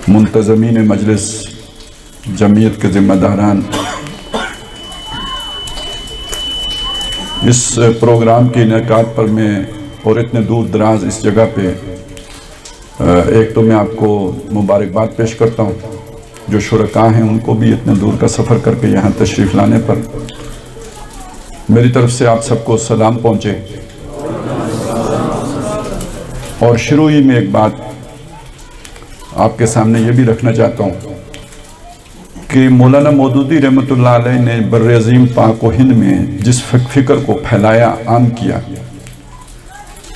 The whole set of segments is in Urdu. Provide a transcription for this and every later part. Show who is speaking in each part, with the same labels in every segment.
Speaker 1: منتظمین مجلس جمعیت کے ذمہ داران، اس پروگرام کے انعقاد پر میں اور اتنے دور دراز اس جگہ پہ ایک تو میں آپ کو مبارکباد پیش کرتا ہوں، جو شرکاء ہیں ان کو بھی اتنے دور کا سفر کر کے یہاں تشریف لانے پر میری طرف سے آپ سب کو سلام پہنچے۔ اور شروع ہی میں ایک بات آپ کے سامنے یہ بھی رکھنا چاہتا ہوں کہ مولانا مودودی رحمۃ اللہ علیہ نے بر عظیم پاک و ہند میں جس فکر کو پھیلایا، عام کیا،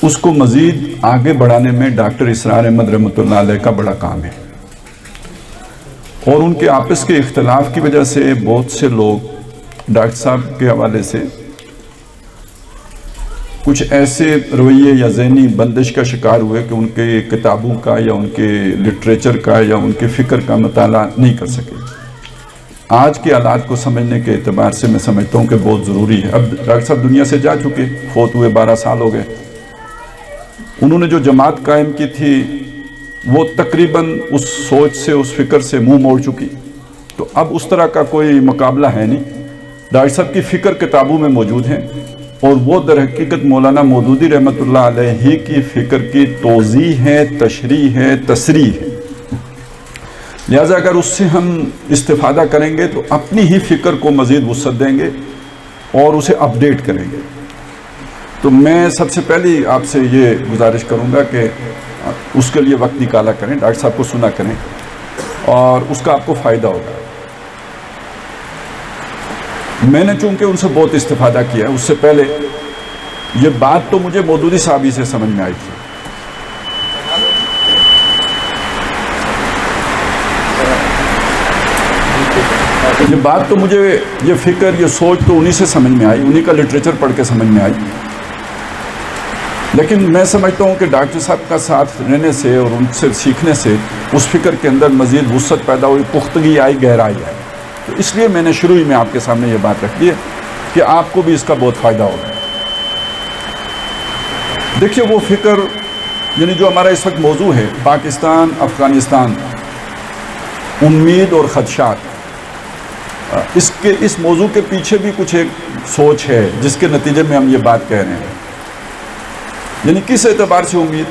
Speaker 1: اس کو مزید آگے بڑھانے میں ڈاکٹر اسرار احمد رحمۃ اللہ علیہ کا بڑا کام ہے۔ اور ان کے آپس کے اختلاف کی وجہ سے بہت سے لوگ ڈاکٹر صاحب کے حوالے سے کچھ ایسے رویے یا ذہنی بندش کا شکار ہوئے کہ ان کے کتابوں کا یا ان کے لٹریچر کا یا ان کے فکر کا مطالعہ نہیں کر سکے۔ آج کے حالات کو سمجھنے کے اعتبار سے میں سمجھتا ہوں کہ بہت ضروری ہے۔ اب ڈاکٹر صاحب دنیا سے جا چکے، فوت ہوئے 12 سال ہو گئے۔ انہوں نے جو جماعت قائم کی تھی وہ تقریباً اس سوچ سے، اس فکر سے منہ موڑ چکی، تو اب اس طرح کا کوئی مقابلہ ہے نہیں۔ ڈاکٹر صاحب کی فکر کتابوں میں موجود ہیں، اور وہ در حقیقت مولانا مودودی رحمۃ اللہ علیہ ہی کی فکر کی توضیح ہے، تشریح ہے، تصریح ہے۔ لہٰذا اگر اس سے ہم استفادہ کریں گے تو اپنی ہی فکر کو مزید وسعت دیں گے اور اسے اپڈیٹ کریں گے۔ تو میں سب سے پہلی آپ سے یہ گزارش کروں گا کہ اس کے لیے وقت نکالا کریں، ڈاکٹر صاحب کو سنا کریں، اور اس کا آپ کو فائدہ ہوگا۔ میں نے چونکہ ان سے بہت استفادہ کیا ہے، اس سے پہلے یہ بات تو مجھے مودودی صاحب ہی سے سمجھ میں آئی تھی۔ یہ بات تو مجھے، یہ فکر، یہ سوچ تو انہی سے سمجھ میں آئی، انہی کا لٹریچر پڑھ کے سمجھ میں آئی۔ لیکن میں سمجھتا ہوں کہ ڈاکٹر صاحب کا ساتھ رہنے سے اور ان سے سیکھنے سے اس فکر کے اندر مزید وسعت پیدا ہوئی، پختگی آئی، گہرائی آئی۔ تو اس لیے میں نے شروع ہی میں آپ کے سامنے یہ بات رکھ دی ہے کہ آپ کو بھی اس کا بہت فائدہ ہوگا۔ دیکھیے وہ فکر، یعنی جو ہمارا اس وقت موضوع ہے، پاکستان افغانستان، امید اور خدشات، اس موضوع کے پیچھے بھی کچھ ایک سوچ ہے جس کے نتیجے میں ہم یہ بات کہہ رہے ہیں۔ یعنی کس اعتبار سے امید،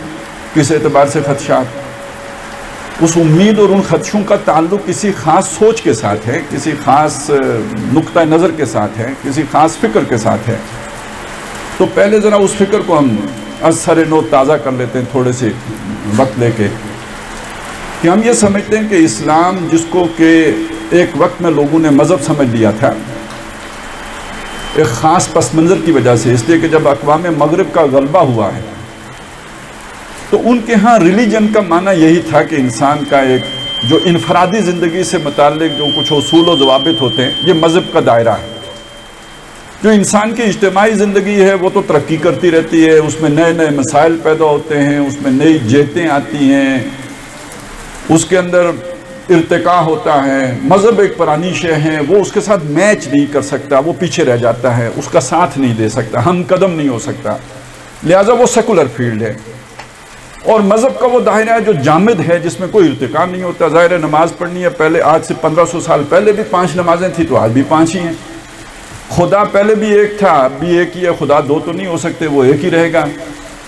Speaker 1: کس اعتبار سے خدشات؟ اس امید اور ان خدشوں کا تعلق کسی خاص سوچ کے ساتھ ہے، کسی خاص نقطہ نظر کے ساتھ ہے، کسی خاص فکر کے ساتھ ہے۔ تو پہلے ذرا اس فکر کو ہم از سر نو تازہ کر لیتے ہیں، تھوڑے سے وقت لے کے، کہ ہم یہ سمجھتے ہیں کہ اسلام، جس کو کہ ایک وقت میں لوگوں نے مذہب سمجھ لیا تھا، ایک خاص پس منظر کی وجہ سے، اس لیے کہ جب اقوام مغرب کا غلبہ ہوا ہے تو ان کے ہاں ریلیجن کا معنی یہی تھا کہ انسان کا ایک جو انفرادی زندگی سے متعلق جو کچھ اصول و ضوابط ہوتے ہیں، یہ مذہب کا دائرہ ہے۔ جو انسان کی اجتماعی زندگی ہے وہ تو ترقی کرتی رہتی ہے، اس میں نئے نئے مسائل پیدا ہوتے ہیں، اس میں نئی جہتیں آتی ہیں، اس کے اندر ارتقاء ہوتا ہے۔ مذہب ایک پرانی شے ہے، وہ اس کے ساتھ میچ نہیں کر سکتا، وہ پیچھے رہ جاتا ہے، اس کا ساتھ نہیں دے سکتا، ہم قدم نہیں ہو سکتا، لہٰذا وہ سیکولر فیلڈ ہے۔ اور مذہب کا وہ دائرہ ہے جو جامد ہے، جس میں کوئی ارتقاء نہیں ہوتا۔ ظاہر نماز پڑھنی ہے، پہلے آج سے 1500 سال پہلے بھی 5 نمازیں تھیں تو آج بھی 5 ہی ہیں۔ خدا پہلے بھی ایک تھا، اب بھی ایک ہی ہے، خدا 2 تو نہیں ہو سکتے، وہ ایک ہی رہے گا۔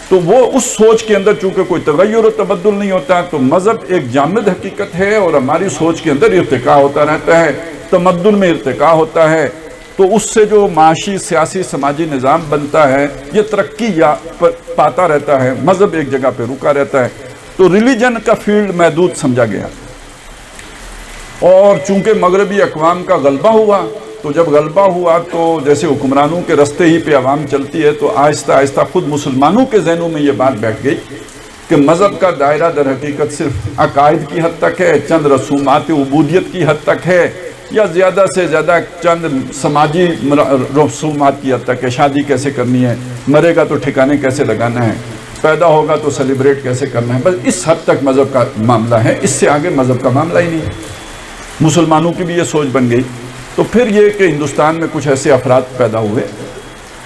Speaker 1: تو وہ اس سوچ کے اندر چونکہ کوئی تغیر و تبدل نہیں ہوتا، تو مذہب ایک جامد حقیقت ہے اور ہماری سوچ کے اندر ارتقاء ہوتا رہتا ہے، تمدن میں ارتقاء ہوتا ہے، تو اس سے جو معاشی، سیاسی، سماجی نظام بنتا ہے یہ ترقی یا پاتا رہتا ہے، مذہب ایک جگہ پہ رکا رہتا ہے۔ تو ریلیجن کا فیلڈ محدود سمجھا گیا، اور چونکہ مغربی اقوام کا غلبہ ہوا، تو جب غلبہ ہوا تو جیسے حکمرانوں کے رستے ہی پہ عوام چلتی ہے، تو آہستہ آہستہ خود مسلمانوں کے ذہنوں میں یہ بات بیٹھ گئی کہ مذہب کا دائرہ در حقیقت صرف عقائد کی حد تک ہے، چند رسومات عبودیت کی حد تک ہے، یا زیادہ سے زیادہ چند سماجی رسومات کی حد تک ہے۔ شادی کیسے کرنی ہے، مرے گا تو ٹھکانے کیسے لگانا ہے، پیدا ہوگا تو سیلیبریٹ کیسے کرنا ہے، بس اس حد تک مذہب کا معاملہ ہے، اس سے آگے مذہب کا معاملہ ہی نہیں۔ مسلمانوں کی بھی یہ سوچ بن گئی۔ تو پھر یہ کہ ہندوستان میں کچھ ایسے افراد پیدا ہوئے،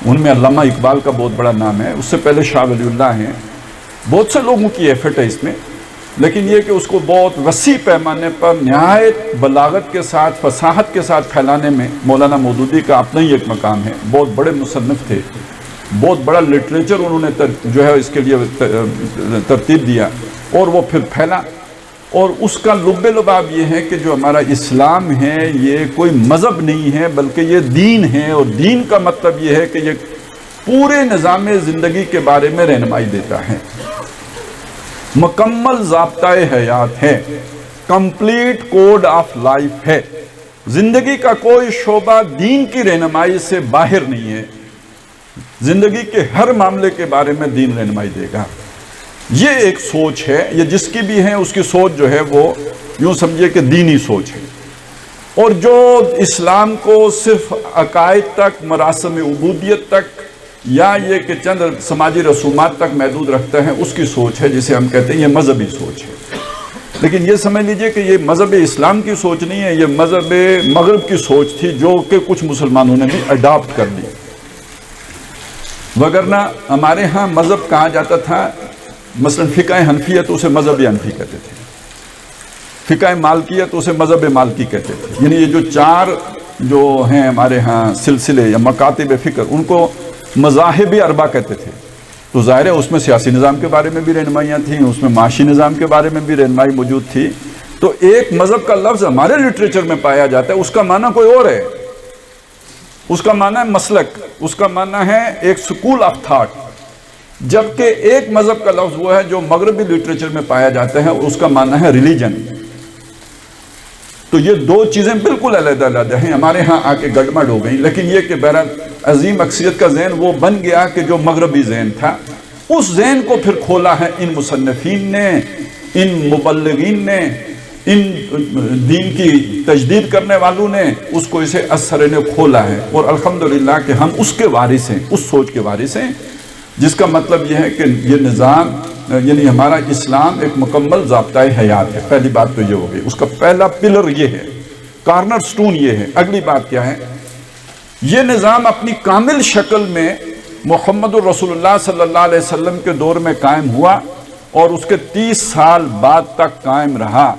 Speaker 1: ان میں علامہ اقبال کا بہت بڑا نام ہے، اس سے پہلے شاہ ولی اللہ ہیں، بہت سے لوگوں کی ایفرٹ ہے اس میں، لیکن یہ کہ اس کو بہت وسیع پیمانے پر نہایت بلاغت کے ساتھ فصاحت کے ساتھ پھیلانے میں مولانا مودودی کا اپنا ہی ایک مقام ہے. بہت بڑے مصنف تھے, بہت بڑا لٹریچر انہوں نے جو ہے اس کے لیے ترتیب دیا اور وہ پھر پھیلا. اور اس کا لب لباب یہ ہے کہ جو ہمارا اسلام ہے یہ کوئی مذہب نہیں ہے بلکہ یہ دین ہے, اور دین کا مطلب یہ ہے کہ یہ پورے نظام زندگی کے بارے میں رہنمائی دیتا ہے, مکمل ضابطۂ حیات ہے, کمپلیٹ کوڈ آف لائف ہے. زندگی کا کوئی شعبہ دین کی رہنمائی سے باہر نہیں ہے. زندگی کے ہر معاملے کے بارے میں دین رہنمائی دے گا. یہ ایک سوچ ہے, یہ جس کی بھی ہے اس کی سوچ جو ہے وہ یوں سمجھے کہ دینی سوچ ہے. اور جو اسلام کو صرف عقائد تک, مراسم عبودیت تک یا یہ کہ چند سماجی رسومات تک محدود رکھتا ہے, اس کی سوچ ہے جسے ہم کہتے ہیں یہ مذہبی سوچ ہے. لیکن یہ سمجھ لیجئے کہ یہ مذہب اسلام کی سوچ نہیں ہے, یہ مذہب مغرب کی سوچ تھی جو کہ کچھ مسلمانوں نے بھی اڈاپٹ کر لی. وگرنہ ہمارے ہاں مذہب کہا جاتا تھا, مثلا فقہ حنفیت اسے مذہب حنفی کہتے تھے, فقہ مالکیت اسے مذہب مالکی کہتے تھے. یعنی یہ جو چار جو ہیں ہمارے ہاں سلسلے یا مکاتب فکر, ان کو مذاہب اربع کہتے تھے. تو ظاہر ہے اس میں سیاسی نظام کے بارے میں بھی رہنمائیاں تھیں, اس میں معاشی نظام کے بارے میں بھی رہنمائی موجود تھی. تو ایک مذہب کا لفظ ہمارے لٹریچر میں پایا جاتا ہے, اس کا معنی کوئی اور ہے, اس کا معنی ہے مسلک, اس کا معنی ہے ایک سکول آف تھاٹ. جبکہ ایک مذہب کا لفظ وہ ہے جو مغربی لٹریچر میں پایا جاتا ہے, اس کا معنی ہے ریلیجن. تو یہ دو چیزیں بالکل علیحدہ علیحدہ ہیں, ہمارے ہاں آ کے گڑمڑ ہو گئی. لیکن یہ کہ بہرحال عظیم اکثریت کا ذہن وہ بن گیا کہ جو مغربی ذہن تھا, اس ذہن کو پھر کھولا ہے ان مصنفین نے, ان مبلغین نے, ان دین کی تجدید کرنے والوں نے, اس کو اسے اثر نے کھولا ہے. اور الحمدللہ کہ ہم اس کے وارث ہیں, اس سوچ کے وارث ہیں, جس کا مطلب یہ ہے کہ یہ نظام یعنی ہمارا اسلام ایک مکمل ضابطۂ حیات ہے. پہلی بات تو یہ ہو گئی, اس کا پہلا پلر یہ ہے, کارنر سٹون یہ ہے. اگلی بات کیا ہے, یہ نظام اپنی کامل شکل میں محمد الرسول اللہ صلی اللہ علیہ وسلم کے دور میں قائم ہوا اور اس کے 30 سال بعد تک قائم رہا.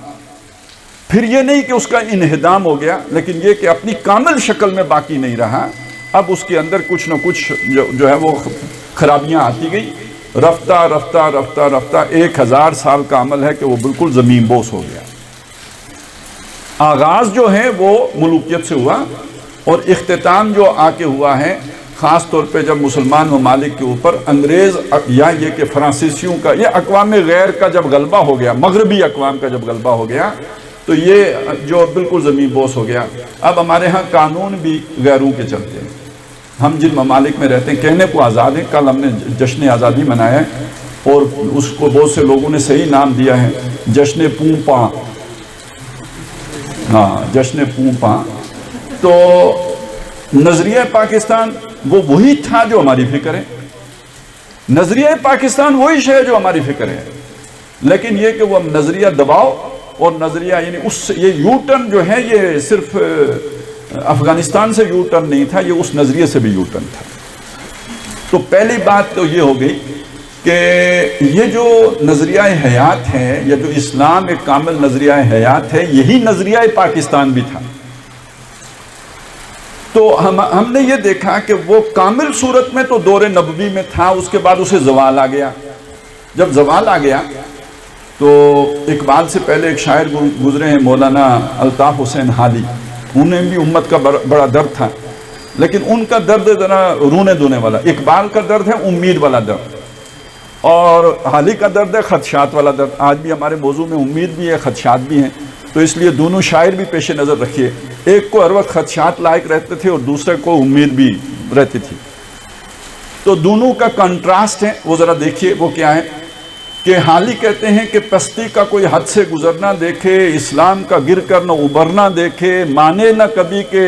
Speaker 1: پھر یہ نہیں کہ اس کا انہدام ہو گیا, لیکن یہ کہ اپنی کامل شکل میں باقی نہیں رہا. اب اس کے اندر کچھ نہ کچھ جو ہے وہ خرابیاں آتی گئی. رفتہ رفتہ رفتہ رفتہ 1000 سال کا عمل ہے کہ وہ بالکل زمین بوس ہو گیا. آغاز جو ہے وہ ملوکیت سے ہوا, اور اختتام جو آ کے ہوا ہے خاص طور پہ جب مسلمان ممالک کے اوپر انگریز یا یہ کہ فرانسیسیوں کا, یہ اقوام غیر کا جب غلبہ ہو گیا, مغربی اقوام کا جب غلبہ ہو گیا, تو یہ جو بالکل زمین بوس ہو گیا. اب ہمارے ہاں قانون بھی غیروں کے چلتے ہیں. ہم جن ممالک میں رہتے ہیں کہنے کو آزاد ہیں. کل ہم نے جشن آزادی منایا ہے اور اس کو بہت سے لوگوں نے صحیح نام دیا ہے, جشن پونپاں. ہاں, جشن پونپاں. تو نظریہ پاکستان وہ وہی تھا جو ہماری فکر ہے. نظریہ پاکستان وہی شے ہے جو ہماری فکر ہے, لیکن یہ کہ وہ نظریہ دباؤ اور نظریہ یعنی اس یہ یو ٹرن جو ہے یہ صرف افغانستان سے یو ٹرن نہیں تھا, یہ اس نظریے سے بھی یو ٹرن تھا. تو پہلی بات تو یہ ہو گئی کہ یہ جو نظریہ حیات ہے, یا جو اسلام ایک کامل نظریہ حیات ہے, یہی نظریہ پاکستان بھی تھا. تو ہم نے یہ دیکھا کہ وہ کامل صورت میں تو دور نبوی میں تھا, اس کے بعد اسے زوال آ گیا. جب زوال آ گیا تو اقبال سے پہلے ایک شاعر گزرے ہیں مولانا الطاف حسین حالی, انہیں بھی امت کا بڑا درد تھا, لیکن ان کا درد ذرا رونے دھونے والا. اقبال کا درد ہے امید والا درد, اور حالی کا درد ہے خدشات والا درد. آج بھی ہمارے موضوع میں امید بھی ہے, خدشات بھی ہیں, تو اس لیے دونوں شاعر بھی پیش نظر رکھیے. ایک کو ہر وقت خدشات لائق رہتے تھے اور دوسرے کو امید بھی رہتی تھی. تو دونوں کا کنٹراسٹ ہے, وہ ذرا دیکھیے. وہ کیا ہے کہ حالی کہتے ہیں کہ پستی کا کوئی حد سے گزرنا دیکھے, اسلام کا گر کر نہ ابھرنا دیکھے, مانے نہ کبھی کہ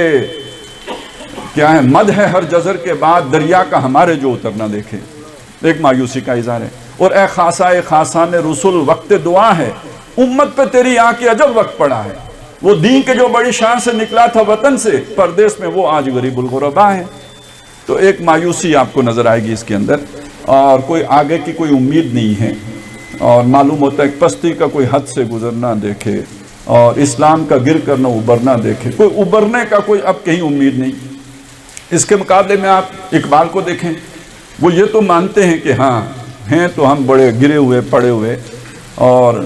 Speaker 1: کیا ہے مد ہے ہر جزر کے بعد, دریا کا ہمارے جو اترنا دیکھے. ایک مایوسی کا اظہار ہے. اور اے خاصائے خاصان رسول وقت دعا ہے, امت پہ تیری آنکھ کے عجب وقت پڑا ہے. وہ دین کے جو بڑی شان سے نکلا تھا وطن سے, پردیس میں وہ آج غریب الغربا ہے. تو ایک مایوسی آپ کو نظر آئے گی اس کے اندر, اور کوئی آگے کی کوئی امید نہیں ہے. اور معلوم ہوتا ہے کہ پستی کا کوئی حد سے گزرنا دیکھے اور اسلام کا گر کرنا ابھرنا دیکھے، کوئی ابھرنے کا کوئی اب کہیں امید نہیں۔ اس کے مقابلے میں آپ اقبال کو دیکھیں، وہ یہ تو مانتے ہیں کہ ہاں ہیں تو ہم بڑے گرے ہوئے پڑے ہوئے، اور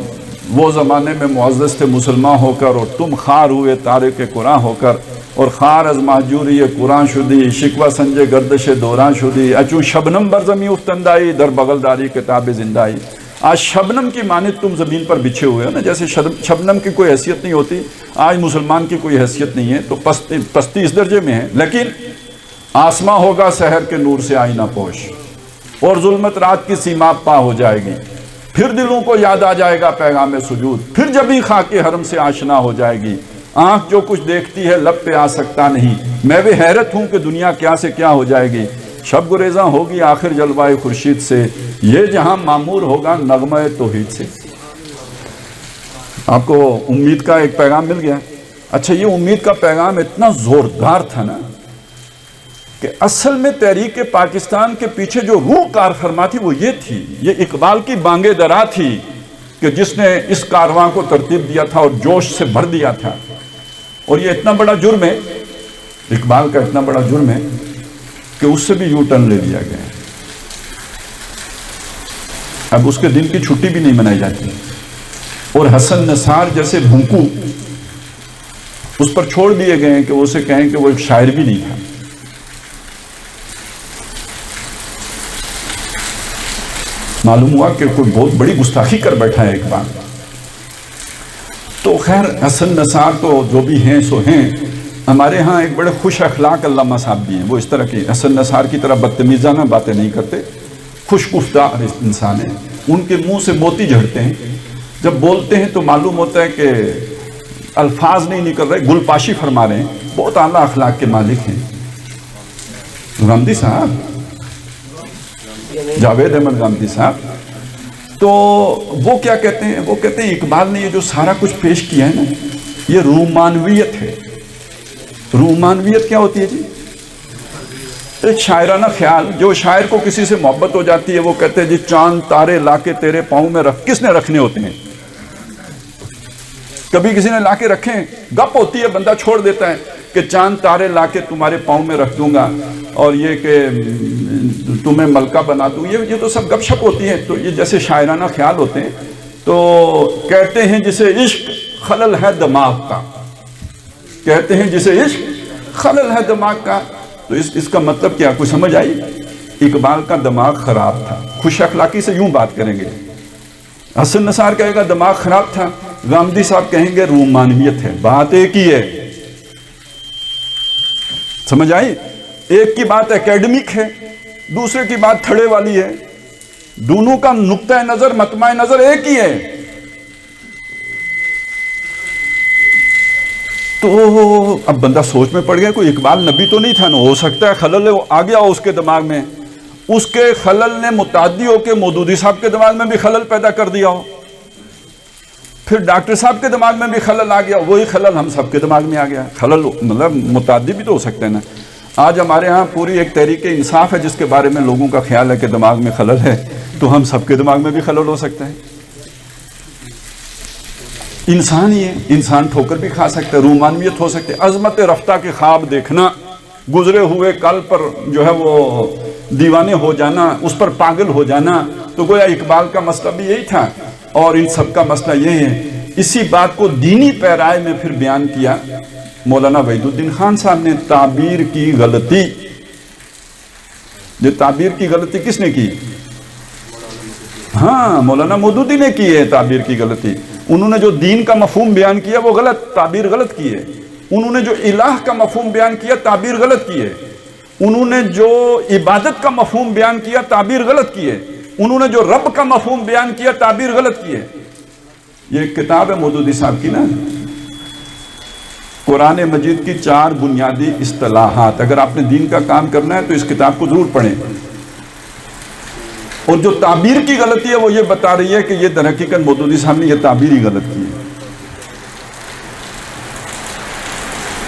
Speaker 1: وہ زمانے میں معزز تھے مسلمان ہو کر، اور تم خار ہوئے تارک قرآن ہو کر، اور خار از مہجوری قرآن شدی، شکوہ سنجے گردش دوران شدی، اچو شبنم بر زمین افتندائی، در بغل داری کتاب زندائی۔ آج شبنم کی مانند تم زمین پر بچھے ہوئے ہو نا، جیسے شبنم کی کوئی حیثیت نہیں ہوتی، آج مسلمان کی کوئی حیثیت نہیں ہے، تو پستی اس درجے میں ہے۔ لیکن آسماں ہوگا سحر کے نور سے آئینہ پوش، اور ظلمت رات کی سیما پا ہو جائے گی، پھر دلوں کو یاد آ جائے گا پیغام سجود، پھر جبھی خاک حرم سے آشنا ہو جائے گی۔ آنکھ جو کچھ دیکھتی ہے لب پہ آ سکتا نہیں، میں بھی حیرت ہوں کہ دنیا کیا سے کیا ہو جائے گی۔ شب گریزاں ہوگی آخر جلوائے خورشید سے، یہ جہاں معمور ہوگا نغمہ توحید سے۔ آپ کو امید کا ایک پیغام مل گیا۔ اچھا، یہ امید کا پیغام اتنا زوردار تھا نا کہ اصل میں تحریک پاکستان کے پیچھے جو روح کار فرما تھی وہ یہ تھی، یہ اقبال کی بانگے درا تھی کہ جس نے اس کارواں کو ترتیب دیا تھا اور جوش سے بھر دیا تھا۔ اور یہ اتنا بڑا جرم ہے، اقبال کا اتنا بڑا جرم ہے کہ اس سے بھی یو ٹرن لے لیا گیا ہے۔ اب اس کے دن کی چھٹی بھی نہیں منائی جاتی، اور حسن نثار جیسے بھونکو اس پر چھوڑ دیے گئے ہیں کہ وہ اسے کہیں کہ وہ ایک شاعر بھی نہیں تھا۔ معلوم ہوا کہ کوئی بہت بڑی گستاخی کر بیٹھا ہے اقبال۔ تو خیر حسن نثار تو جو بھی ہیں سو ہیں، ہمارے ہاں ایک بڑے خوش اخلاق علامہ صاحب بھی ہیں، وہ اس طرح کی حسن نثار کی طرح بدتمیزانہ باتیں نہیں کرتے، خوش گفتار انسان ہیں، ان کے منہ سے موتی جھڑتے ہیں، جب بولتے ہیں تو معلوم ہوتا ہے کہ الفاظ نہیں نکل رہے، گل پاشی فرما رہے ہیں، بہت اعلیٰ اخلاق کے مالک ہیں۔ غامدی صاحب، جاوید احمد غامدی صاحب، تو وہ کیا کہتے ہیں؟ وہ کہتے ہیں اقبال نے یہ جو سارا کچھ پیش کیا ہے نا، یہ رومانویت ہے۔ رومانویت کیا ہوتی ہے جی؟ ایک شاعرانہ خیال، جو شاعر کو کسی سے محبت ہو جاتی ہے وہ کہتے ہیں جی چاند تارے لا کے تیرے پاؤں میں رکھ، کس نے رکھنے ہوتے ہیں؟ کبھی کسی نے لا کے رکھے ہیں؟ گپ ہوتی ہے، بندہ چھوڑ دیتا ہے کہ چاند تارے لا کے تمہارے پاؤں میں رکھ دوں گا، اور یہ کہ تمہیں ملکہ بنا دوں، یہ تو سب گپ شپ ہوتی ہے۔ تو یہ جیسے شاعرانہ خیال ہوتے ہیں، تو کہتے ہیں جسے عشق خلل ہے دماغ کا، کہتے ہیں جسے عشق خلل ہے دماغ کا۔ تو اس کا مطلب کیا؟ کوئی سمجھ آئی؟ اقبال کا دماغ خراب تھا۔ خوش اخلاقی سے یوں بات کریں گے، حسن نثار کہے گا دماغ خراب تھا، غامدی صاحب کہیں گے رومانویت ہے۔ بات ایک ہی ہے، سمجھ آئی؟ ایک کی بات اکیڈمک ہے، دوسرے کی بات تھڑے والی ہے، دونوں کا نقطہ نظر مطمع نظر ایک ہی ہے۔ تو اب بندہ سوچ میں پڑ گیا، کوئی اقبال نبی تو نہیں تھا نا، ہو سکتا ہے خلل آ گیا ہو اس کے دماغ میں، اس کے خلل نے متعدی ہو کے مودودی صاحب کے دماغ میں بھی خلل پیدا کر دیا ہو، پھر ڈاکٹر صاحب کے دماغ میں بھی خلل آ گیا، وہی خلل ہم سب کے دماغ میں آ گیا۔ خلل مطلب متعدی بھی تو ہو سکتے ہیں نا۔ آج ہمارے ہاں پوری ایک تحریک انصاف ہے جس کے بارے میں لوگوں کا خیال ہے کہ دماغ میں خلل ہے، تو ہم سب کے دماغ میں بھی خلل ہو سکتا ہے۔ انسان ہی ہے، انسان ٹھوکر بھی کھا سکتا ہے، رومانویت ہو سکتے، عظمت رفتہ کے خواب دیکھنا، گزرے ہوئے کل پر جو ہے وہ دیوانے ہو جانا، اس پر پاگل ہو جانا، تو گویا اقبال کا مسئلہ بھی یہی تھا، اور ان سب کا مسئلہ یہ ہے۔ اسی بات کو دینی پیرائے میں پھر بیان کیا مولانا وحید الدین خان صاحب نے، تعبیر کی غلطی۔ یہ تعبیر کی غلطی کس نے کی؟ ہاں، مولانا مودودی نے کی ہے تعبیر کی غلطی۔ انہوں نے جو دین کا مفہوم بیان کیا وہ غلط، تعبیر غلط کی ہے۔ انہوں نے جو الہ کا مفہوم بیان کیا تعبیر غلط کی ہے۔ انہوں نے جو عبادت کا مفہوم بیان کیا تعبیر غلط کی ہے۔ انہوں نے جو رب کا مفہوم بیان کیا تعبیر غلط کی ہے۔ یہ ایک کتاب ہے مودودی صاحب کی نا، قرآن مجید کی 4 بنیادی اصطلاحات۔ اگر آپ نے دین کا کام کرنا ہے تو اس کتاب کو ضرور پڑھیں۔ اور جو تعبیر کی غلطی ہے وہ یہ بتا رہی ہے کہ یہ در حقیقت مودودی صاحب نے یہ تعبیر ہی غلط کی ہے۔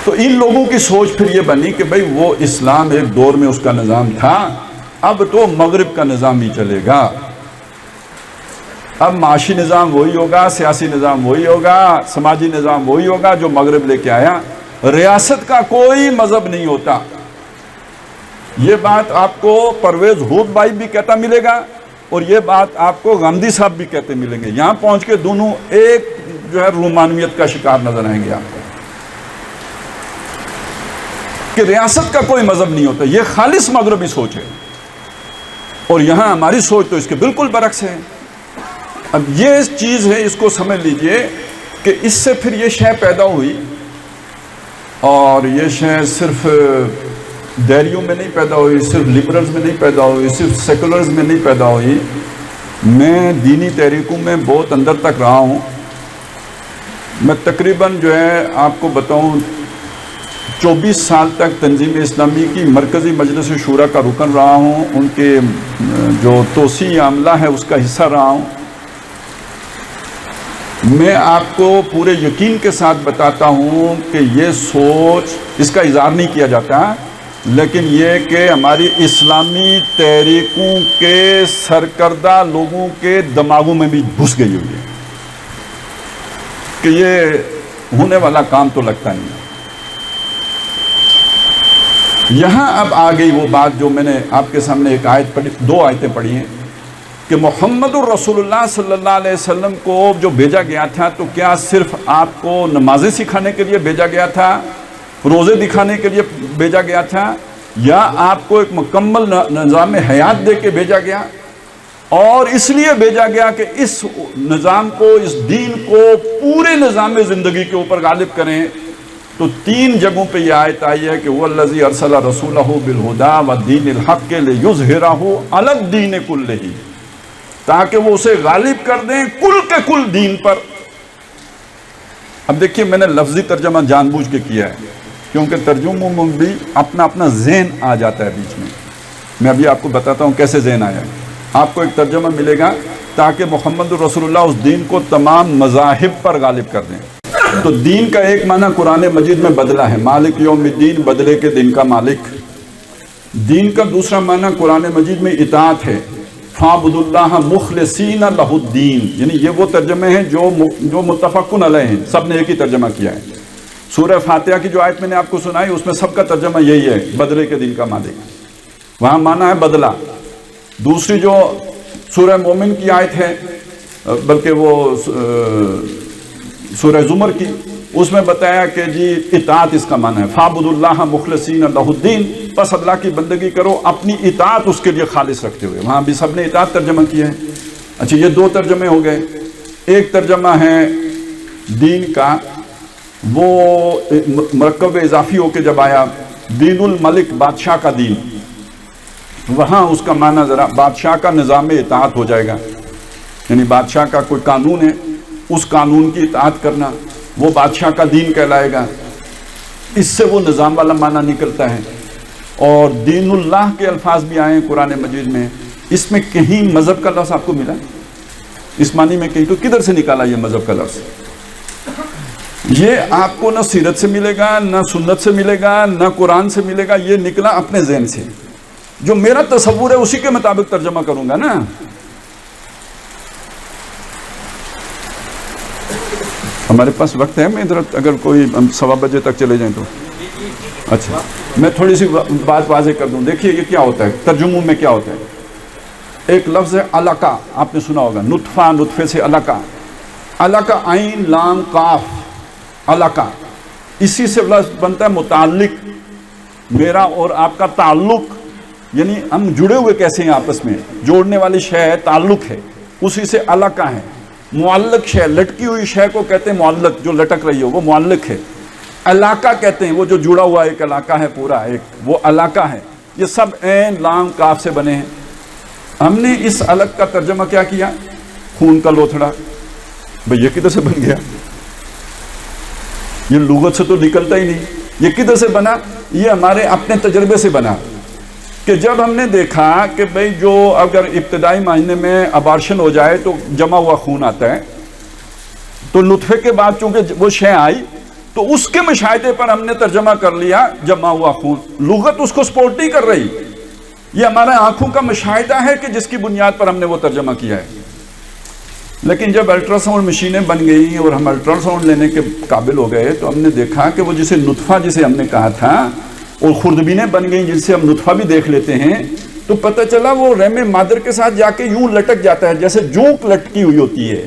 Speaker 1: تو ان لوگوں کی سوچ پھر یہ بنی کہ بھئی وہ اسلام ایک دور میں اس کا نظام تھا، اب تو مغرب کا نظام ہی چلے گا۔ اب معاشی نظام وہی ہوگا، سیاسی نظام وہی ہوگا، سماجی نظام وہی ہوگا جو مغرب لے کے آیا. ریاست کا کوئی مذہب نہیں ہوتا. یہ بات آپ کو پرویز ہود بھائی بھی کہتا ملے گا اور یہ بات آپ کو غامدی صاحب بھی کہتے ملیں گے. یہاں پہنچ کے دونوں ایک جو ہے رومانویت کا شکار نظر آئیں گے آپ کو کہ ریاست کا کوئی مذہب نہیں ہوتا. یہ خالص مغربی سوچ ہے اور یہاں ہماری سوچ تو اس کے بالکل برعکس ہے. اب یہ چیز ہے، اس کو سمجھ لیجئے کہ اس سے پھر یہ شے پیدا ہوئی اور یہ شے صرف دیریوں میں نہیں پیدا ہوئی، صرف لبرلز میں نہیں پیدا ہوئی، صرف سیکولرز میں نہیں پیدا ہوئی. میں دینی تحریکوں میں بہت اندر تک رہا ہوں. میں تقریباً جو ہے آپ کو بتاؤں 24 سال تک تنظیم اسلامی کی مرکزی مجلس شورا کا رکن رہا ہوں. ان کے جو توسیع عملہ ہے اس کا حصہ رہا ہوں. میں آپ کو پورے یقین کے ساتھ بتاتا ہوں کہ یہ سوچ، اس کا اظہار نہیں کیا جاتا، لیکن یہ کہ ہماری اسلامی تحریکوں کے سرکردہ لوگوں کے دماغوں میں بھی گھس گئی ہوئی ہے کہ یہ ہونے والا کام تو لگتا نہیں. یہاں اب آ گئی وہ بات جو میں نے آپ کے سامنے ایک آیت پڑھی، 2 آیتیں پڑھی ہیں کہ محمد الرسول اللہ صلی اللہ علیہ وسلم کو جو بھیجا گیا تھا تو کیا صرف آپ کو نمازیں سکھانے کے لیے بھیجا گیا تھا، روزے دکھانے کے لیے بھیجا گیا تھا، یا آپ کو ایک مکمل نظام حیات دے کے بھیجا گیا؟ اور اس لیے بھیجا گیا کہ اس نظام کو، اس دین کو پورے نظام زندگی کے اوپر غالب کریں. تو 3 جگہوں پہ یہ آیت آئی ہے کہ وَالَّذِي أَرْسَلَ رَسُولَهُ بِالْهُدَى وَالدِّينِ الْحَقِّ لِيُظْهِرَهُ عَلَى الدِّينِ كُلِّهِ، تاکہ وہ اسے غالب کر دیں کل کے کل دین پر. اب دیکھیے میں نے لفظی ترجمہ جان بوجھ کے کیا ہے کیونکہ ترجموں میں بھی اپنا ذہن آ جاتا ہے بیچ میں. میں ابھی آپ کو بتاتا ہوں کیسے ذہن آیا. آپ کو ایک ترجمہ ملے گا تاکہ محمد رسول اللہ اس دین کو تمام مذاہب پر غالب کر دیں. تو دین کا ایک معنی قرآن مجید میں بدلا ہے، مالک یوم الدین، بدلے کے دن کا مالک. دین کا دوسرا معنی قرآن مجید میں اطاعت ہے، فَاعْبُدُوا اللَّهَ مُخْلِصِينَ لَهُ الدِّينَ. یعنی یہ وہ ترجمے ہیں جو متفقن علیہ ہیں، سب نے ایک ہی ترجمہ کیا ہے. سورہ فاتحہ کی جو آیت میں نے آپ کو سنائی اس میں سب کا ترجمہ یہی ہے، بدلے کے دن کا مالک. وہاں معنی ہے بدلہ. دوسری جو سورہ مومن کی آیت ہے، بلکہ وہ سورہ زمر کی، اس میں بتایا کہ جی اطاعت اس کا معنی ہے، فَاعْبُدُوا اللَّهَ مُخْلِصِينَ لَهُ الدِّينَ، بس اللہ کی بندگی کرو اپنی اطاعت اس کے لیے خالص رکھتے ہوئے. وہاں بھی سب نے اطاعت ترجمہ کیا ہے. اچھا یہ 2 ترجمے ہو گئے. ایک ترجمہ ہے دین کا، وہ مرکب اضافی ہو کے جب آیا دین الملک، بادشاہ کا دین، وہاں اس کا معنی ذرا بادشاہ کا نظام اطاعت ہو جائے گا. یعنی بادشاہ کا کوئی قانون ہے، اس قانون کی اطاعت کرنا، وہ بادشاہ کا دین کہلائے گا. اس سے وہ نظام والا معنی نکلتا ہے. اور دین اللہ کے الفاظ بھی آئے ہیں قرآن مجید میں. اس میں کہیں مذہب کا لفظ آپ کو ملا اس معنی میں؟ کہیں تو کدھر سے نکالا یہ مذہب کا لفظ؟ یہ آپ کو نہ سیرت سے ملے گا، نہ سنت سے ملے گا، نہ قرآن سے ملے گا. یہ نکلا اپنے ذہن سے. جو میرا تصور ہے اسی کے مطابق ترجمہ کروں گا نا. ہمارے پاس وقت ہے، میں ادھر اگر کوئی 1:15 بجے تک چلے جائیں تو اچھا میں تھوڑی سی بات واضح کر دوں. دیکھیے یہ کیا ہوتا ہے ترجموں میں، کیا ہوتا ہے. ایک لفظ ہے علقہ، آپ نے سنا ہوگا، نطفہ، نطفے سے علقہ. علقہ عین لام قاف، علقہ. اسی سے لفظ بنتا ہے متعلق. میرا اور آپ کا تعلق، یعنی ہم جڑے ہوئے کیسے ہیں آپس میں، جوڑنے والی شے ہے، تعلق ہے، اسی سے علقہ ہے. معلق شے، لٹکی ہوئی شے کو کہتے ہیں معلق، جو لٹک رہی ہو وہ معلق ہے. علاقہ کہتے ہیں وہ جو جڑا ہوا ایک علاقہ ہے پورا ایک، وہ علاقہ ہے. یہ سب عین لام کاف سے بنے ہیں. ہم نے اس علق کا ترجمہ کیا کیا؟ خون کا لوتھڑا. بھئی یہ کدھر سے بن گیا؟ یہ لغت سے تو نکلتا ہی نہیں. یہ کدھر سے بنا؟ یہ ہمارے اپنے تجربے سے بنا کہ جب ہم نے دیکھا کہ بھئی جو اگر ابتدائی مہینے میں ابارشن ہو جائے تو جمع ہوا خون آتا ہے، تو نطفے کے بعد چونکہ وہ شے آئی تو اس کے مشاہدے پر ہم نے ترجمہ کر لیا جمع ہوا خون. لغت اس کو سپورٹ نہیں کر رہی. یہ ہمارا آنکھوں کا مشاہدہ ہے کہ جس کی بنیاد پر ہم نے وہ ترجمہ کیا ہے. لیکن جب الٹرا ساؤنڈ مشینیں بن گئی اور ہم الٹرا ساؤنڈ لینے کے قابل ہو گئے تو ہم نے دیکھا کہ وہ جسے نطفہ جسے ہم نے کہا تھا اور خوردبینیں بن گئیں جن سے ہم نطفہ بھی دیکھ لیتے ہیں، تو پتہ چلا وہ رحم مادر کے ساتھ جا کے یوں لٹک جاتا ہے جیسے جونک لٹکی ہوئی ہوتی ہے۔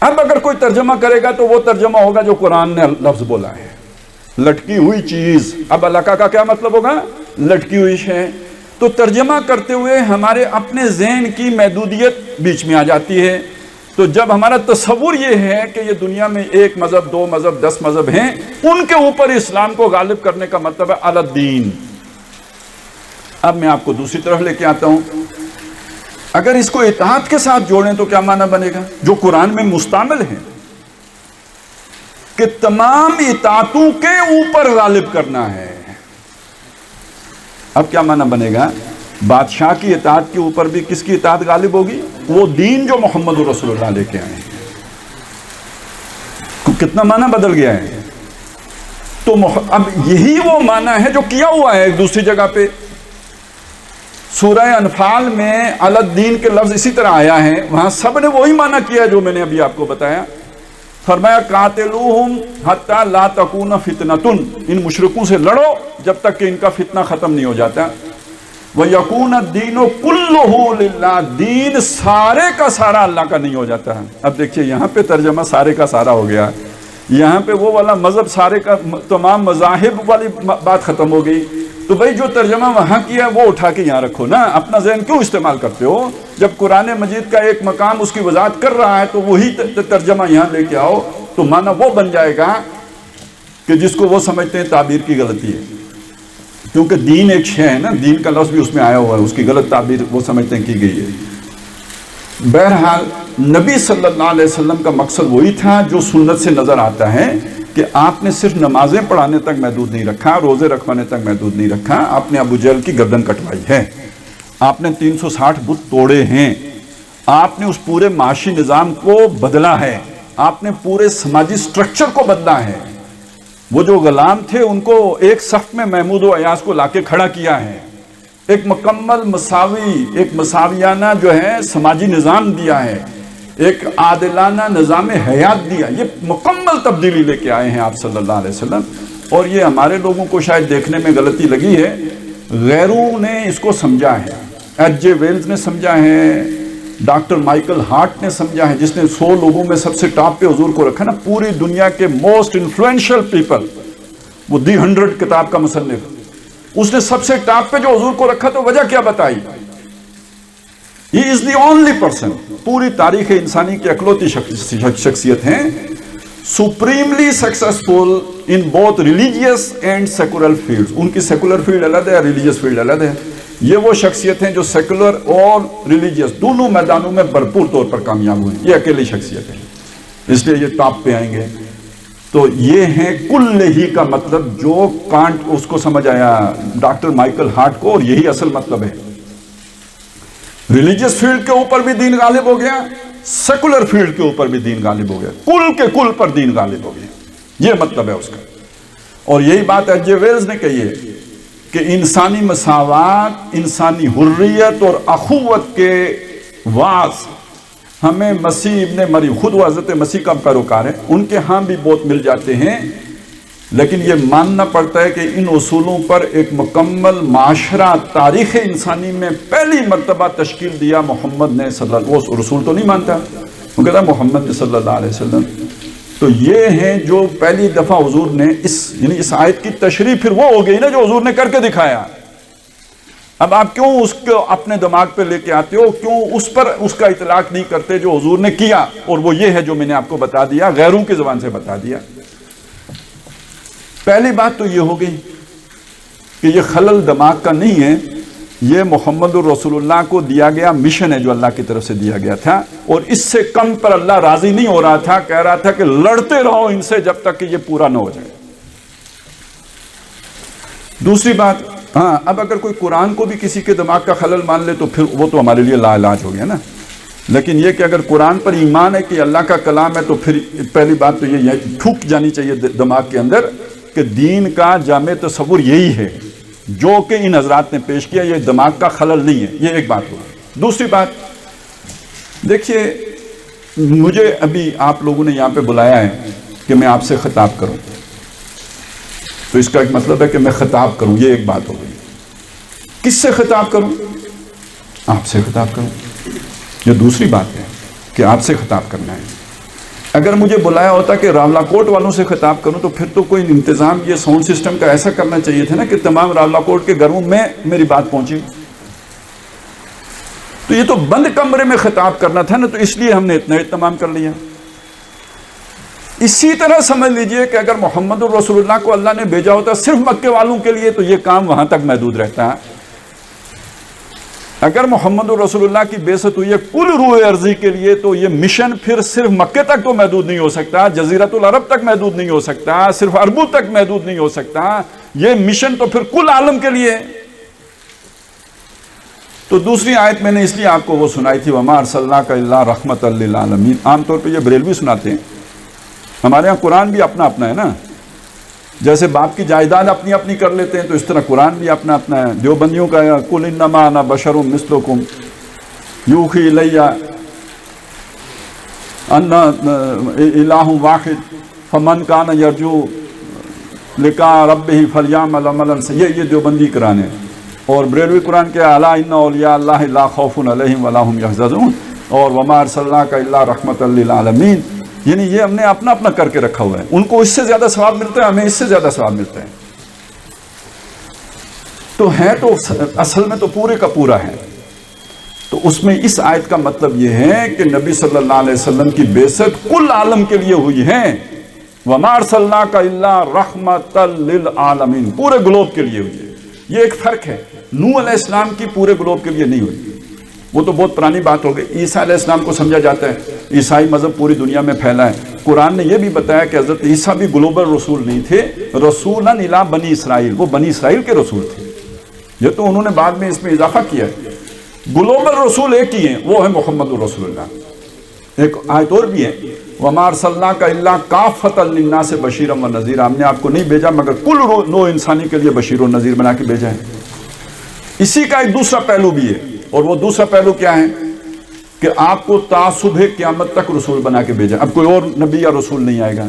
Speaker 1: اب اگر کوئی ترجمہ کرے گا تو وہ ترجمہ ہوگا جو قرآن نے لفظ بولا ہے، لٹکی ہوئی چیز۔ اب علاقہ کا کیا مطلب ہوگا؟ لٹکی ہوئی شے۔ تو ترجمہ کرتے ہوئے ہمارے اپنے ذہن کی محدودیت بیچ میں آ جاتی ہے۔ تو جب ہمارا تصور یہ ہے کہ یہ دنیا میں 1 مذہب 2 مذہب 10 مذہب ہیں، ان کے اوپر اسلام کو غالب کرنے کا مطلب ہے علی الدین۔ اب میں آپ کو دوسری طرف لے کے آتا ہوں، اگر اس کو اطاعت کے ساتھ جوڑیں تو کیا معنی بنے گا؟ جو قرآن میں مستعمل ہے کہ تمام اطاعتوں کے اوپر غالب کرنا ہے۔ اب کیا معنی بنے گا؟ بادشاہ کی اطاعت کے اوپر بھی کس کی اطاعت غالب ہوگی؟ وہ دین جو محمد رسول اللہ لے کے آئے ہیں۔ کتنا معنی بدل گیا ہے۔ تو اب یہی وہ معنی ہے جو کیا ہوا ہے ایک دوسری جگہ پہ۔ سورہ انفال میں علی الدین کے لفظ اسی طرح آیا ہے، وہاں سب نے وہی معنی کیا جو میں نے ابھی آپ کو بتایا۔ فرمایا قاتلوہم حتی لا تکون فتنۃ، ان مشرکوں سے لڑو جب تک کہ ان کا فتنہ ختم نہیں ہو جاتا۔ وَيَكُونَ الدِّينُ كُلُّهُ لِلَّهِ، دین سارے کا سارا اللہ کا نہیں ہو جاتا ہے۔ اب دیکھیے یہاں پہ ترجمہ سارے کا سارا ہو گیا، یہاں پہ وہ والا مذہب سارے کا تمام مذاہب والی بات ختم ہو گئی۔ تو بھائی جو ترجمہ وہاں کیا وہ اٹھا کے یہاں رکھو نا، اپنا ذہن کیوں استعمال کرتے ہو؟ جب قرآن مجید کا ایک مقام اس کی وضاحت کر رہا ہے تو وہی ترجمہ یہاں لے کے آؤ، تو معنی وہ بن جائے گا کہ جس کو وہ سمجھتے ہیں تعبیر کی غلطی ہے، کیونکہ دین ایک شے ہے نا، دین کا لفظ بھی اس میں آیا ہوا ہے، اس کی غلط تعبیر وہ سمجھتے ہیں کی گئی ہے۔ بہرحال نبی صلی اللہ علیہ وسلم کا مقصد وہی تھا جو سنت سے نظر آتا ہے کہ آپ نے صرف نمازیں پڑھانے تک محدود نہیں رکھا، روزے رکھوانے تک محدود نہیں رکھا، آپ نے ابو جہل کی گردن کٹوائی ہے، آپ نے 360 بت توڑے ہیں، آپ نے اس پورے معاشی نظام کو بدلا ہے، آپ نے پورے سماجی سٹرکچر کو بدلا ہے۔ وہ جو غلام تھے ان کو ایک صف میں محمود و ایاز کو لا کے کھڑا کیا ہے، ایک مکمل مساوی، ایک مساویانہ جو ہے سماجی نظام دیا ہے، ایک عادلانہ نظام حیات دیا۔ یہ مکمل تبدیلی لے کے آئے ہیں آپ صلی اللہ علیہ وسلم، اور یہ ہمارے لوگوں کو شاید دیکھنے میں غلطی لگی ہے، غیروں نے اس کو سمجھا ہے۔ ایچ جے ویلز نے سمجھا ہے، ڈاکٹر مائیکل ہارٹ نے سمجھا ہے، جس نے 100 لوگوں میں سب سے ٹاپ پہ حضور کو رکھا نا، پوری دنیا کے موسٹ انفلوئنشل پیپل، وہ دی 100 کتاب کا مصنف، اس نے سب سے ٹاپ پہ جو حضور کو رکھا تو وجہ کیا بتائی؟ He is the only person، پوری تاریخ انسانی کی اکلوتی شخصیت ہیں، supremely successful in both religious and secular fields۔ ان کی سیکولر فیلڈ الگ ہے، ریلیجیس فیلڈ الگ ہے۔ یہ وہ شخصیت ہیں جو سیکولر اور ریلیجیس دونوں میدانوں میں بھرپور طور پر کامیاب ہوئے، یہ اکیلی شخصیت ہے، اس لیے یہ ٹاپ پہ آئیں گے۔ تو یہ ہے کل ہی کا مطلب جو کانٹ اس کو سمجھ آیا ڈاکٹر مائیکل ہارٹ کو، اور یہی اصل مطلب ہے۔ ریلیجیس فیلڈ کے اوپر بھی دین غالب ہو گیا، سیکولر فیلڈ کے اوپر بھی دین غالب ہو گیا، کل کے کل پر دین غالب ہو گیا، یہ مطلب ہے اس کا۔ اور یہی بات ایچ جے ویلز نے کہی ہے کہ انسانی مساوات، انسانی حریت اور اخوت کے واعظ ہمیں مسیح ابن مریم، خود وہ حضرت مسیح کا پیروکار ہے، ان کے ہاں بھی بہت مل جاتے ہیں، لیکن یہ ماننا پڑتا ہے کہ ان اصولوں پر ایک مکمل معاشرہ تاریخ انسانی میں پہلی مرتبہ تشکیل دیا محمد نے صلی اللہ علیہ وسلم۔ وہ رسول تو نہیں مانتا، وہ کہتا محمد صلی اللہ علیہ وسلم۔ تو یہ ہیں جو پہلی دفعہ حضور نے یعنی اس آیت کی تشریح پھر وہ ہو گئی نا جو حضور نے کر کے دکھایا۔ اب آپ کیوں اس کو اپنے دماغ پہ لے کے آتے ہو، کیوں اس پر اس کا اطلاق نہیں کرتے جو حضور نے کیا؟ اور وہ یہ ہے جو میں نے آپ کو بتا دیا، غیروں کی زبان سے بتا دیا۔ پہلی بات تو یہ ہو گئی کہ یہ خلل دماغ کا نہیں ہے، یہ محمد الرسول اللہ کو دیا گیا مشن ہے جو اللہ کی طرف سے دیا گیا تھا، اور اس سے کم پر اللہ راضی نہیں ہو رہا تھا، کہہ رہا تھا کہ لڑتے رہو ان سے جب تک کہ یہ پورا نہ ہو جائے۔ دوسری بات، ہاں اب اگر کوئی قرآن کو بھی کسی کے دماغ کا خلل مان لے تو پھر وہ تو ہمارے لیے لا علاج ہو گیا نا، لیکن یہ کہ اگر قرآن پر ایمان ہے کہ اللہ کا کلام ہے تو پھر پہلی بات تو یہ ٹھوک جانی چاہیے دماغ کے اندر کہ دین کا جامع تصور یہی ہے جو کہ ان حضرات نے پیش کیا، یہ دماغ کا خلل نہیں ہے، یہ ایک بات ہو۔ دوسری بات دیکھیے، مجھے ابھی آپ لوگوں نے یہاں پہ بلایا ہے کہ میں آپ سے خطاب کروں، تو اس کا ایک مطلب ہے کہ میں خطاب کروں، یہ ایک بات ہو گئی۔ کس سے خطاب کروں؟ آپ سے خطاب کروں، یہ دوسری بات ہے کہ آپ سے خطاب کرنا ہے۔ اگر مجھے بلایا ہوتا کہ راولہ کوٹ والوں سے خطاب کروں تو پھر تو کوئی انتظام یہ ساؤنڈ سسٹم کا ایسا کرنا چاہیے تھا نا کہ تمام راولہ کوٹ کے گھروں میں میری بات پہنچی۔ تو یہ تو بند کمرے میں خطاب کرنا تھا نا، تو اس لیے ہم نے اتنا اہتمام کر لیا۔ اسی طرح سمجھ لیجئے کہ اگر محمد الرسول اللہ کو اللہ نے بھیجا ہوتا صرف مکے والوں کے لیے تو یہ کام وہاں تک محدود رہتا ہے۔ اگر محمد الرسول اللہ کی بعثت ہوئی ہے کل روح ارضی کے لیے تو یہ مشن پھر صرف مکے تک تو محدود نہیں ہو سکتا، جزیرۃ العرب تک محدود نہیں ہو سکتا، صرف عربوں تک محدود نہیں ہو سکتا، یہ مشن تو پھر کل عالم کے لیے۔ تو دوسری آیت میں نے اس لیے آپ کو وہ سنائی تھی، وَمَا أَرْسَلْنَاكَ إِلَّا رَحْمَةً لِّلْعَالَمِينَ۔ عام طور پہ یہ بریلوی سناتے ہیں، ہمارے ہاں قرآن بھی اپنا اپنا ہے نا، جیسے باپ کی جائیداد اپنی اپنی کر لیتے ہیں تو اس طرح قرآن بھی اپنا اپنا ہے۔ دیوبندیوں کا قُلْ إِنَّمَا أَنَا بَشَرٌ مِثْلُكُمْ يُوحِي إِلَيَّ أَنَّ إِلَٰهٌ وَاحِدٌ فَمَنْ كَانَ يَرْجُو لِقَاءَ رَبِّهِ فَلْيَعْمَلْ عَمَلًا، یہ دیوبندی قرآن ہے۔ اور بریلوی قرآن کے اَلَا إِنَّ أَوْلِيَاءَ اللَّهِ لَا خَوْفٌ عَلَيْهِمْ وَلَا هُمْ يَحْزَنُونَ، اور وَمَا أَرْسَلْنَاكَ إِلَّا رَحْمَةً لِّلْعَالَمِينَ، یعنی یہ ہم نے اپنا اپنا کر کے رکھا ہوا ہے۔ ان کو اس سے زیادہ ثواب ملتا ہے، ہمیں اس سے زیادہ ثواب ملتا ہے۔ تو ہے تو اصل میں تو پورے کا پورا ہے۔ تو اس میں اس آیت کا مطلب یہ ہے کہ نبی صلی اللہ علیہ وسلم کی بعثت کل عالم کے لیے ہوئی ہے، وَمَا أَرْسَلْنَاكَ إِلَّا رَحْمَةً لِّلْعَالَمِينَ، پورے گلوب کے لیے ہوئی ہے۔ یہ ایک فرق ہے، نوح علیہ السلام کی پورے گلوب کے لیے نہیں ہوئی، وہ تو بہت پرانی بات ہو گئی۔ عیسیٰ علیہ السلام کو سمجھا جاتا ہے، عیسائی مذہب پوری دنیا میں پھیلا ہے۔ قرآن نے یہ بھی بتایا کہ حضرت عیسیٰ بھی گلوبل رسول نہیں تھے، رسولاً الی بنی اسرائیل، وہ بنی اسرائیل کے رسول تھے۔ یہ تو انہوں نے بعد میں اس میں اضافہ کیا ہے۔ گلوبل رسول ایک ہی ہیں، وہ ہے محمد الرسول اللہ۔ ایک آیت اور بھی ہے، وَمَا أَرْسَلْنَاكَ إِلَّا كَافَّةً لِّلنَّاسِ بَشِيرًا وَنَذِيرًا، ہم نے آپ کو نہیں بھیجا مگر کل نوع انسانی کے لیے بشیر و نذیر بنا کے بھیجا ہے۔ اسی کا ایک دوسرا پہلو بھی ہے، اور وہ دوسرا پہلو کیا ہے کہ آپ کو تا صبح قیامت تک رسول بنا کے بھیجا، اب کوئی اور نبی یا رسول نہیں آئے گا،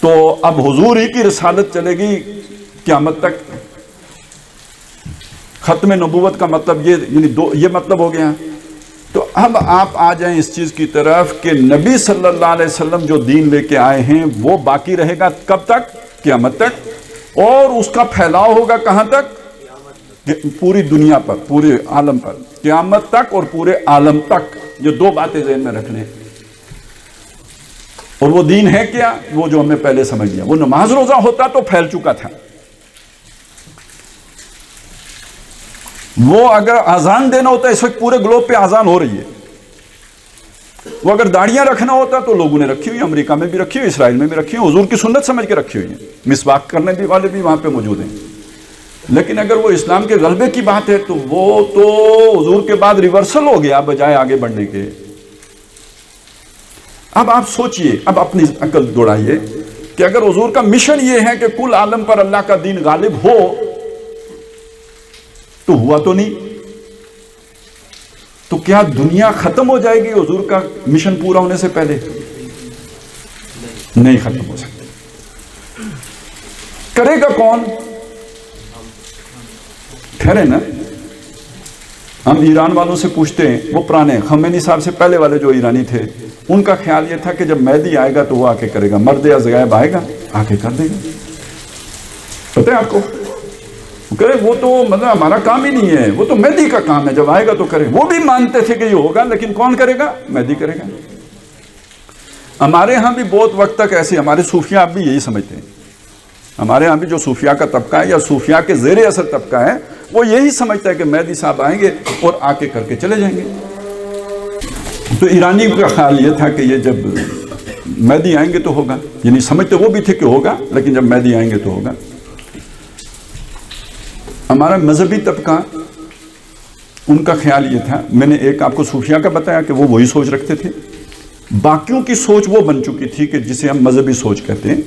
Speaker 1: تو اب حضور ہی کی رسالت چلے گی قیامت تک۔ ختم نبوت کا مطلب یہ مطلب ہو گیا۔ تو اب آپ آ جائیں اس چیز کی طرف کہ نبی صلی اللہ علیہ وسلم جو دین لے کے آئے ہیں وہ باقی رہے گا کب تک؟ قیامت تک، اور اس کا پھیلاؤ ہوگا کہاں تک؟ پوری دنیا پر، پورے عالم پر، قیامت تک اور پورے عالم تک۔ یہ دو باتیں ذہن میں رکھ لیں۔ اور وہ دین ہے کیا؟ وہ جو ہم نے پہلے سمجھ لیا، وہ نماز روزہ ہوتا تو پھیل چکا تھا، وہ اگر اذان دینا ہوتا، اس وقت پورے گلوب پہ اذان ہو رہی ہے، وہ اگر داڑیاں رکھنا ہوتا تو لوگوں نے رکھی ہوئی، امریکہ میں بھی رکھی ہوئی، اسرائیل میں بھی رکھی ہوئی، حضور کی سنت سمجھ کے رکھی ہوئی ہیں، مسواک کرنے بھی والے بھی وہاں پہ موجود ہیں۔ لیکن اگر وہ اسلام کے غلبے کی بات ہے تو وہ تو حضور کے بعد ریورسل ہو گیا بجائے آگے بڑھنے کے۔ اب آپ سوچئے، اب اپنی عقل دوڑائیے کہ اگر حضور کا مشن یہ ہے کہ کل عالم پر اللہ کا دین غالب ہو تو ہوا تو نہیں، تو کیا دنیا ختم ہو جائے گی حضور کا مشن پورا ہونے سے پہلے؟ نہیں ختم ہو سکتی۔ کرے گا کون؟ ٹھہرے نا، ہم ایران والوں سے پوچھتے ہیں، وہ پرانے خمینی صاحب سے پہلے والے جو ایرانی تھے، ان کا خیال یہ تھا کہ جب مہدی آئے گا تو وہ آ کے کرے گا، مرد از غائب آئے گا آ کے کر دے گا۔ پتہ ہے آپ کو؟ کرے وہ تو مطلب ہمارا کام ہی نہیں ہے، وہ تو مہدی کا کام ہے، جب آئے گا تو کرے۔ وہ بھی مانتے تھے کہ یہ ہوگا، لیکن کون کرے گا؟ مہدی کرے گا۔ ہمارے ہاں بھی بہت وقت تک ایسے، ہمارے صوفیاء اب بھی یہی سمجھتے ہیں، ہمارے ہاں بھی جو صوفیاء کا طبقہ ہے یا صوفیاء کے زیر اثر طبقہ ہے وہ یہی سمجھتا ہے کہ مہدی صاحب آئیں گے اور آ کے کر کے چلے جائیں گے۔ تو ایرانی کا خیال یہ تھا کہ یہ جب مہدی آئیں گے تو ہوگا، یعنی سمجھتے وہ بھی تھے کہ ہوگا، لیکن جب مہدی آئیں گے تو ہوگا۔ ہمارا مذہبی طبقہ، ان کا خیال یہ تھا، میں نے ایک آپ کو صوفیاء کا بتایا کہ وہ وہی سوچ رکھتے تھے، باقیوں کی سوچ وہ بن چکی تھی کہ جسے ہم مذہبی سوچ کہتے ہیں۔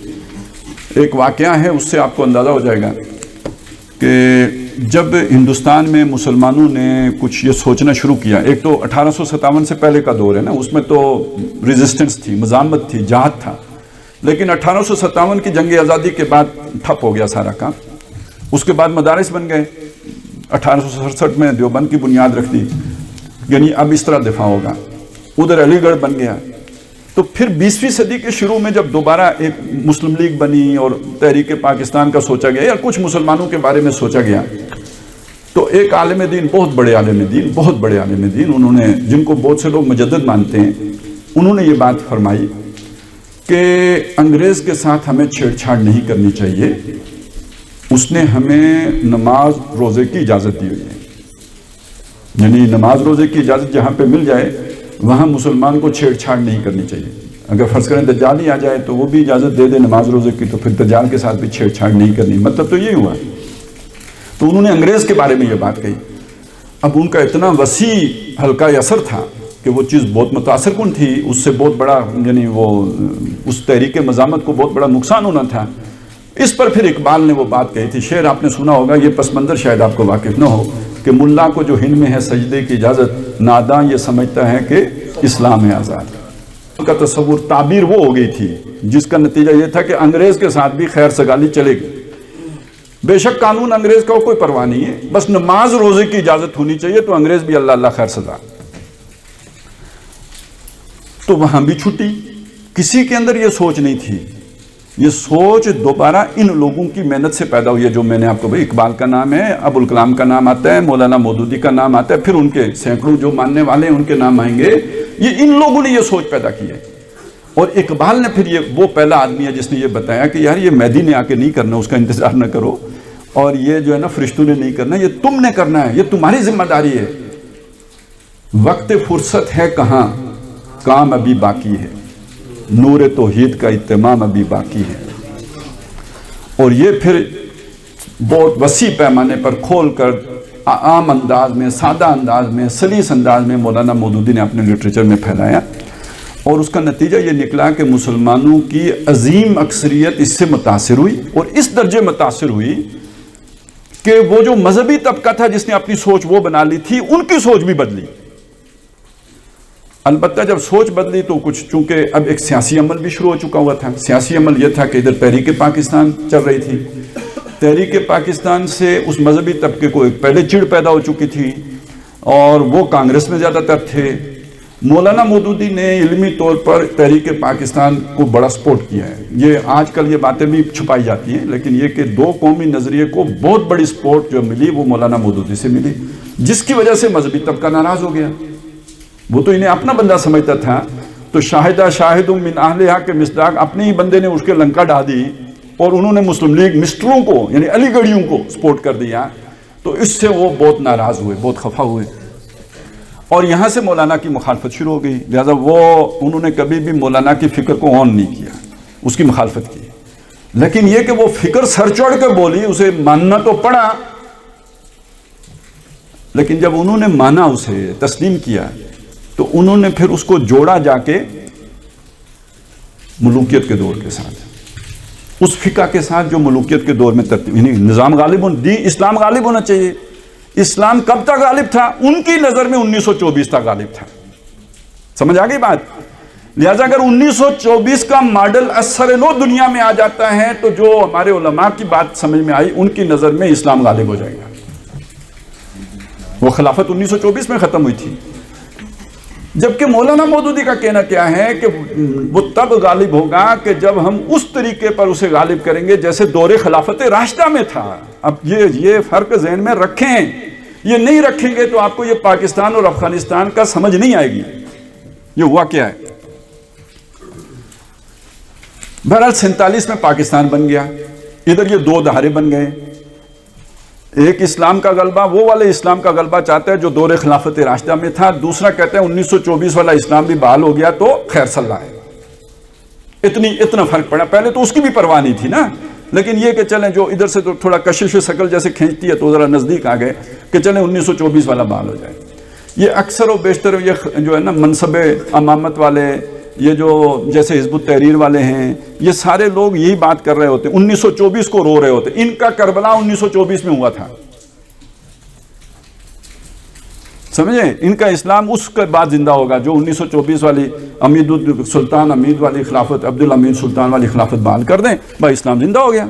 Speaker 1: ایک واقعہ ہے، اس سے آپ کو اندازہ ہو جائے گا کہ جب ہندوستان میں مسلمانوں نے کچھ یہ سوچنا شروع کیا، ایک تو 1857 سے پہلے کا دور ہے نا، اس میں تو ریزسٹنس تھی، مزاحمت تھی، جہاد تھا، لیکن 1857 کی جنگ آزادی کے بعد ٹھپ ہو گیا سارا کام۔ اس کے بعد مدارس بن گئے، 1867 میں دیوبند کی بنیاد رکھ دی، یعنی اب اس طرح دفاع ہوگا، ادھر علی گڑھ بن گیا۔ تو پھر 20ویں صدی کے شروع میں جب دوبارہ ایک مسلم لیگ بنی اور تحریک پاکستان کا سوچا گیا یا کچھ مسلمانوں کے بارے میں سوچا گیا، تو ایک عالم دین، بہت بڑے عالم دین انہوں نے، جن کو بہت سے لوگ مجدد مانتے ہیں، انہوں نے یہ بات فرمائی کہ انگریز کے ساتھ ہمیں چھیڑ چھاڑ نہیں کرنی چاہیے، اس نے ہمیں نماز روزے کی اجازت دی ہوئی ہے، یعنی نماز روزے کی اجازت جہاں پہ مل جائے وہاں مسلمان کو چھیڑ چھاڑ نہیں کرنی چاہیے۔ اگر فرض کریں دجال ہی آ جائے تو وہ بھی اجازت دے دے نماز روزے کی، تو پھر دجال کے ساتھ بھی چھیڑ چھاڑ نہیں کرنی، مطلب تو یہی ہوا۔ تو انہوں نے انگریز کے بارے میں یہ بات کہی۔ اب ان کا اتنا وسیع حلقہ اثر تھا کہ وہ چیز بہت متاثر کن تھی، اس سے بہت بڑا، یعنی وہ اس تحریک مزاحمت کو بہت بڑا نقصان ہونا تھا۔ اس پر پھر اقبال نے وہ بات کہی تھی، شعر آپ نے سنا ہوگا، یہ پس منظر شاید آپ کو واقف نہ ہو، کہ ملا کو جو ہند میں ہے سجدے کی اجازت، ناداں یہ سمجھتا ہے کہ اسلام ہے آزاد۔ ان کا تصور، تعبیر وہ ہو گئی تھی جس کا نتیجہ یہ تھا کہ انگریز کے ساتھ بھی خیر سگالی چلے گی۔ بے شک قانون انگریز کا کوئی پرواہ نہیں ہے، بس نماز روزے کی اجازت ہونی چاہیے، تو انگریز بھی اللہ اللہ خیر سزا۔ تو وہاں بھی چھٹی، کسی کے اندر یہ سوچ نہیں تھی۔ یہ سوچ دوبارہ ان لوگوں کی محنت سے پیدا ہوئی ہے، جو میں نے آپ کو بھائی، اقبال کا نام ہے، ابوالکلام کا نام آتا ہے، مولانا مودودی کا نام آتا ہے، پھر ان کے سینکڑوں جو ماننے والے ہیں ان کے نام آئیں گے۔ یہ ان لوگوں نے یہ سوچ پیدا کی ہے، اور اقبال نے پھر یہ وہ پہلا آدمی ہے جس نے یہ بتایا کہ یار یہ مہدی نے آ کے نہیں کرنا، اس کا انتظار نہ کرو، اور یہ جو ہے نا فرشتوں نے نہیں کرنا، یہ تم نے کرنا ہے، یہ تمہاری ذمہ داری ہے۔ وقت فرصت ہے کہاں، کام ابھی باقی ہے، نور توحید کا اتمام ابھی باقی ہے۔ اور یہ پھر بہت وسیع پیمانے پر کھول کر عام انداز میں، سادہ انداز میں، سلیس انداز میں مولانا مودودی نے اپنے لٹریچر میں پھیلایا، اور اس کا نتیجہ یہ نکلا کہ مسلمانوں کی عظیم اکثریت اس سے متاثر ہوئی، اور اس درجے متاثر ہوئی کہ وہ جو مذہبی طبقہ تھا جس نے اپنی سوچ وہ بنا لی تھی، ان کی سوچ بھی بدلی۔ البتہ جب سوچ بدلی تو کچھ، چونکہ اب ایک سیاسی عمل بھی شروع ہو چکا ہوا تھا۔ سیاسی عمل یہ تھا کہ ادھر تحریک پاکستان چل رہی تھی، تحریک پاکستان سے اس مذہبی طبقے کو ایک پہلے چڑ پیدا ہو چکی تھی، اور وہ کانگریس میں زیادہ تر تھے۔ مولانا مودودی نے علمی طور پر تحریک پاکستان کو بڑا سپورٹ کیا ہے۔ یہ آج کل یہ باتیں بھی چھپائی جاتی ہیں، لیکن یہ کہ دو قومی نظریے کو بہت بڑی سپورٹ جو ملی وہ مولانا مودودی سے ملی، جس کی وجہ سے مذہبی طبقہ ناراض ہو گیا۔ وہ تو انہیں اپنا بندہ سمجھتا تھا، تو شاہدہ شاہد من اہلہا کے مصداق اپنے ہی بندے نے اس کے لنکا ڈھا دی، اور انہوں نے مسلم لیگ مسٹروں کو، یعنی علی گڑھیوں کو سپورٹ کر دیا، تو اس سے وہ بہت ناراض ہوئے، بہت خفا ہوئے، اور یہاں سے مولانا کی مخالفت شروع ہو گئی۔ لہذا انہوں نے کبھی بھی مولانا کی فکر کو آن نہیں کیا، اس کی مخالفت کی، لیکن یہ کہ وہ فکر سر چڑھ کر بولی، اسے ماننا تو پڑا، لیکن جب انہوں نے مانا، اسے تسلیم کیا، تو انہوں نے پھر اس کو جوڑا جا کے ملوکیت کے دور کے ساتھ، اس فقہ کے ساتھ جو ملوکیت کے دور میں ترتیب، یعنی نظام غالب اسلام غالب ہونا چاہیے۔ اسلام کب تک غالب تھا؟ ان کی نظر میں 1924 تک غالب تھا۔ سمجھ آگئی بات؟ لہذا اگر 1924 کا ماڈل اثر نو دنیا میں آ جاتا ہے تو جو ہمارے علماء کی بات سمجھ میں آئی، ان کی نظر میں اسلام غالب ہو جائے گا۔ وہ خلافت 1924 میں ختم ہوئی تھی، جبکہ مولانا مودودی کا کہنا کیا ہے کہ وہ تب غالب ہوگا کہ جب ہم اس طریقے پر اسے غالب کریں گے جیسے دور خلافت راشدہ میں تھا۔ اب یہ فرق ذہن میں رکھیں، یہ نہیں رکھیں گے تو آپ کو یہ پاکستان اور افغانستان کا سمجھ نہیں آئے گی۔ یہ ہوا کیا ہے؟ بہرحال 47 میں پاکستان بن گیا، ادھر یہ دو دھارے بن گئے، ایک اسلام کا غلبہ، وہ والے اسلام کا غلبہ چاہتا ہے جو دور خلافت راشدہ میں تھا، دوسرا کہتا ہے 1924 والا اسلام بھی بحال ہو گیا تو خیر صلاح ہے۔ اتنا فرق پڑا، پہلے تو اس کی بھی پرواہ نہیں تھی نا، لیکن یہ کہ چلیں جو ادھر سے تو تھوڑا کشش شکل جیسے کھینچتی ہے تو ذرا نزدیک آ گئے کہ چلیں 1924 والا بحال ہو جائے۔ یہ اکثر و بیشتر یہ جو ہے نا منصب امامت والے یہ جو جیسے حزب التحریر والے ہیں، یہ سارے لوگ یہی بات کر رہے ہوتے، 1924 کو رو رہے ہوتے. ان کا کربلا 1924 میں ہوا تھا، سمجھیں؟ ان کا اسلام اس کے بعد زندہ ہوگا جو 1924 والی سلطان حمید والی خلافت، عبدالحمید سلطان والی خلافت بحال کر دیں، بھائی اسلام زندہ ہو گیا.